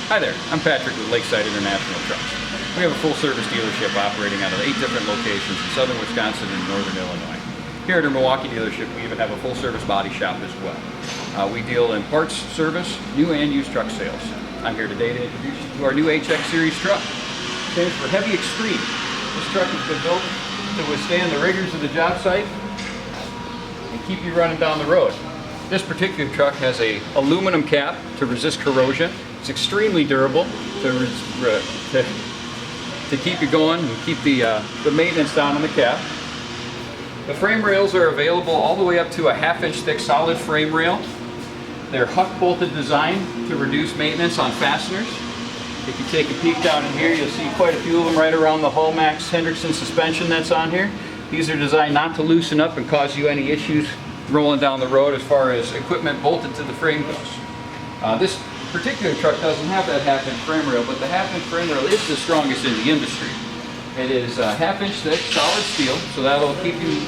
Hi there, I'm Patrick with Lakeside International Trucks. We have a full-service dealership operating out of 8 different locations in southern Wisconsin and northern Illinois. Here at our Milwaukee dealership, we even have a full-service body shop as well. We deal in parts, service, new and used truck sales. I'm here today to introduce you to our new HX Series truck. It stands for Heavy Extreme. This truck has been built to withstand the rigors of the job site and keep you running down the road. This particular truck has an aluminum cap to resist corrosion. It's extremely durable to keep you going and keep the maintenance down on the cap. The frame rails are available all the way up to a 1/2 inch thick solid frame rail. They're huck bolted design to reduce maintenance on fasteners. If you take a peek down in here, you'll see quite a few of them right around the Hallmax Hendrickson suspension that's on here. These are designed not to loosen up and cause you any issues rolling down the road as far as equipment bolted to the frame goes. This particular truck doesn't have that 1/2 inch frame rail, but the 1/2 inch frame rail is the strongest in the industry. It is 1/2 inch thick solid steel, so that'll keep you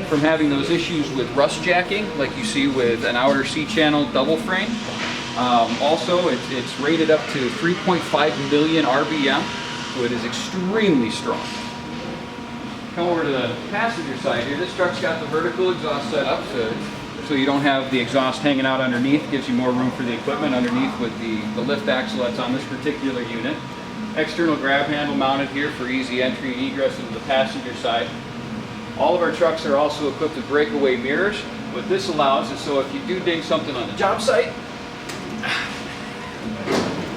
from having those issues with rust jacking like you see with an outer C-channel double frame. Also, it's rated up to 3.5 million RPM, so it is extremely strong. Come over to the passenger side here. This truck's got the vertical exhaust set up so you don't have the exhaust hanging out underneath. It gives you more room for the equipment underneath with the lift axle that's on this particular unit. External grab handle mounted here for easy entry and egress into the passenger side. All of our trucks are also equipped with breakaway mirrors. What this allows is so if you do ding something on the job site,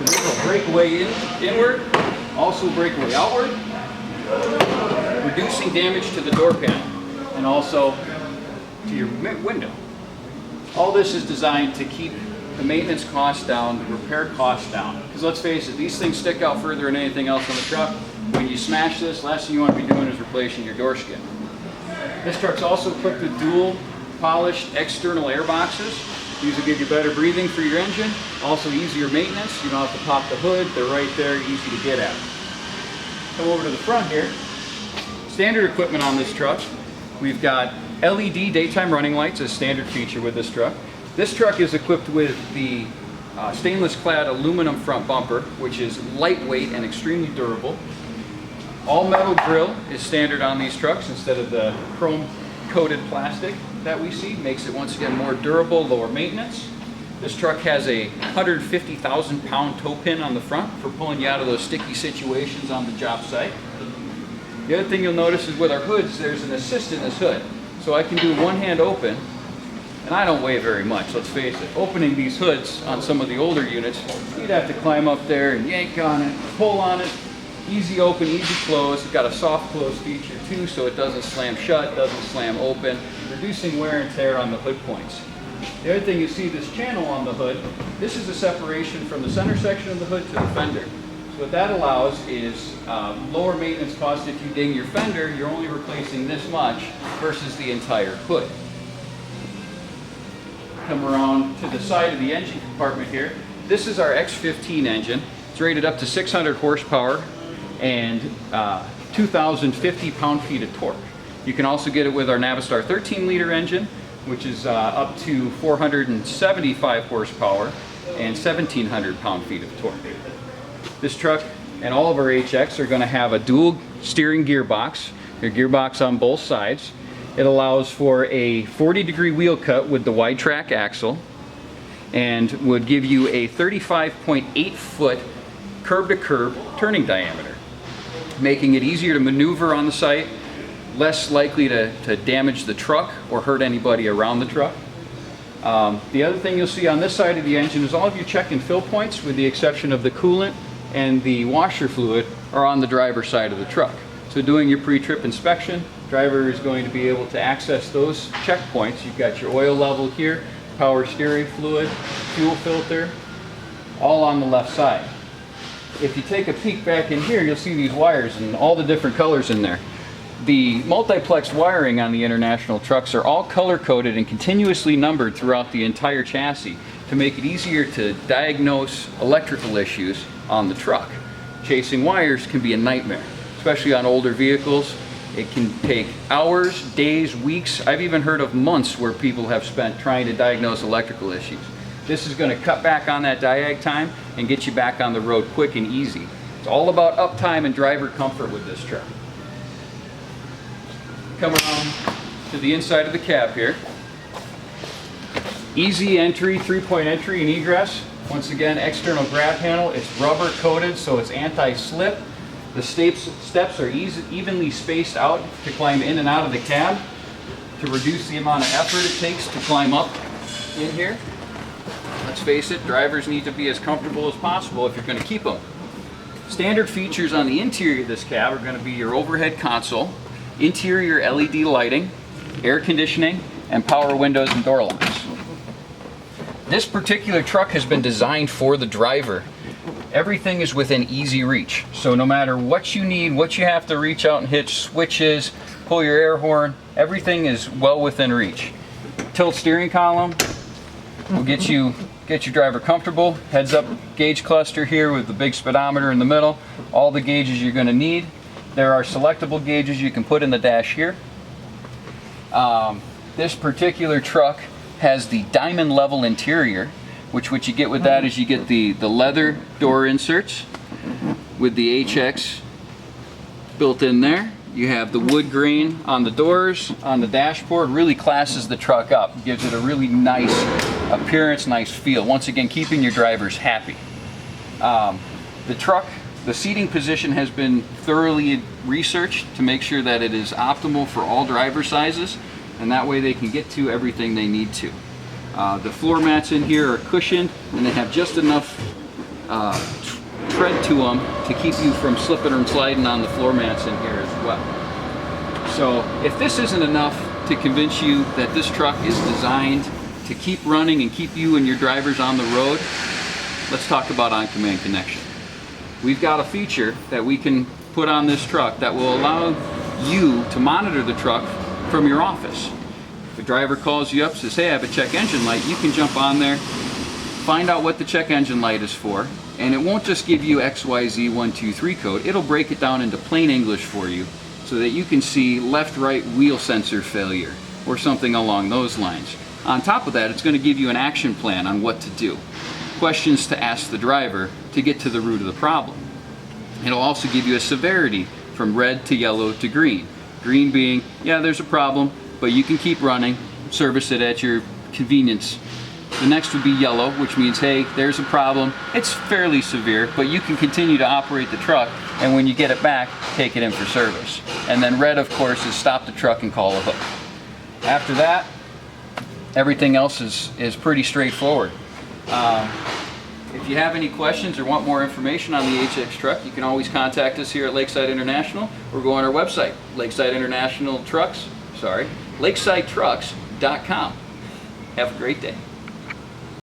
this will breakaway inward, also breakaway outward, reducing damage to the door panel and also to your window. All this is designed to keep the maintenance costs down, the repair costs down. Because let's face it, these things stick out further than anything else on the truck. When you smash this, last thing you want to be doing is replacing your door skin. This truck's also equipped with dual polished external air boxes. These will give you better breathing for your engine, also easier maintenance. You don't have to pop the hood, they're right there, easy to get at. Come over to the front here. Standard equipment on this truck. We've got LED daytime running lights as standard feature with this truck. This truck is equipped with the stainless clad aluminum front bumper, which is lightweight and extremely durable. All metal grille is standard on these trucks instead of the chrome coated plastic that we see. Makes it once again more durable, lower maintenance. This truck has a 150,000 pound toe pin on the front for pulling you out of those sticky situations on the job site. The other thing you'll notice is with our hoods, there's an assist in this hood. So I can do one hand open, and I don't weigh very much, let's face it. Opening these hoods on some of the older units, you'd have to climb up there and yank on it, pull on it. Easy open, easy close. It's got a soft close feature too, so it doesn't slam shut, doesn't slam open, reducing wear and tear on the hood points. The other thing you see, this channel on the hood, this is a separation from the center section of the hood to the fender. So what that allows is lower maintenance costs. If you ding your fender, you're only replacing this much versus the entire hood. Come around to the side of the engine compartment here. This is our X15 engine. It's rated up to 600 horsepower and 2,050 pound-feet of torque. You can also get it with our Navistar 13-liter engine, which is up to 475 horsepower and 1,700 pound-feet of torque. This truck and all of our HX are going to have a dual steering gearbox. Your gearbox on both sides. It allows for a 40-degree wheel cut with the wide track axle and would give you a 35.8 foot curb-to-curb turning diameter, making it easier to maneuver on the site, less likely to damage the truck or hurt anybody around the truck. The other thing you'll see on this side of the engine is all of your check and fill points, with the exception of the coolant and the washer fluid, are on the driver's side of the truck. So doing your pre-trip inspection, driver is going to be able to access those checkpoints. You've got your oil level here, power steering fluid, fuel filter, all on the left side. If you take a peek back in here, you'll see these wires and all the different colors in there. The multiplex wiring on the International trucks are all color-coded and continuously numbered throughout the entire chassis to make it easier to diagnose electrical issues on the truck. Chasing wires can be a nightmare, especially on older vehicles. It can take hours, days, weeks. I've even heard of months where people have spent trying to diagnose electrical issues. This is going to cut back on that diag time and get you back on the road quick and easy. It's all about uptime and driver comfort with this truck. Come around to the inside of the cab here. Easy entry, 3-point entry and egress. Once again, external grab panel. It's rubber coated, so it's anti-slip. The steps are evenly spaced out to climb in and out of the cab to reduce the amount of effort it takes to climb up in here. Let's face it, drivers need to be as comfortable as possible if you're going to keep them. Standard features on the interior of this cab are going to be your overhead console, interior LED lighting, air conditioning, and power windows and door locks. This particular truck has been designed for the driver. Everything is within easy reach. So no matter what you need, what you have to reach out and hit, switches, pull your air horn, everything is well within reach. Tilt steering column will get your driver comfortable. Heads up gauge cluster here with the big speedometer in the middle. All the gauges you're going to need. There are selectable gauges you can put in the dash here. This particular truck has the diamond level interior, which what you get with that is you get the leather door inserts with the HX built in there. You have the wood grain on the doors, on the dashboard, really classes the truck up, gives it a really nice appearance, nice feel. Once again, keeping your drivers happy. The seating position has been thoroughly researched to make sure that it is optimal for all driver sizes, and that way they can get to everything they need to. The floor mats in here are cushioned, and they have just enough tread to them to keep you from slipping or sliding on the floor mats in here as well. So if this isn't enough to convince you that this truck is designed to keep running and keep you and your drivers on the road, let's talk about on-command connection. We've got a feature that we can put on this truck that will allow you to monitor the truck from your office. If a driver calls you up, says, hey, I have a check engine light, you can jump on there, find out what the check engine light is for, and it won't just give you XYZ123 code, it'll break it down into plain English for you so that you can see left-right wheel sensor failure or something along those lines. On top of that, it's going to give you an action plan on what to do, questions to ask the driver to get to the root of the problem. It'll also give you a severity from red to yellow to green. Green being, yeah, there's a problem, but you can keep running, service it at your convenience. The next would be yellow, which means, hey, there's a problem. It's fairly severe, but you can continue to operate the truck, and when you get it back, take it in for service. And then red, of course, is stop the truck and call a hook. After that, everything else is pretty straightforward. If you have any questions or want more information on the HX truck, you can always contact us here at Lakeside International or go on our website, Lakesidetrucks.com. Have a great day.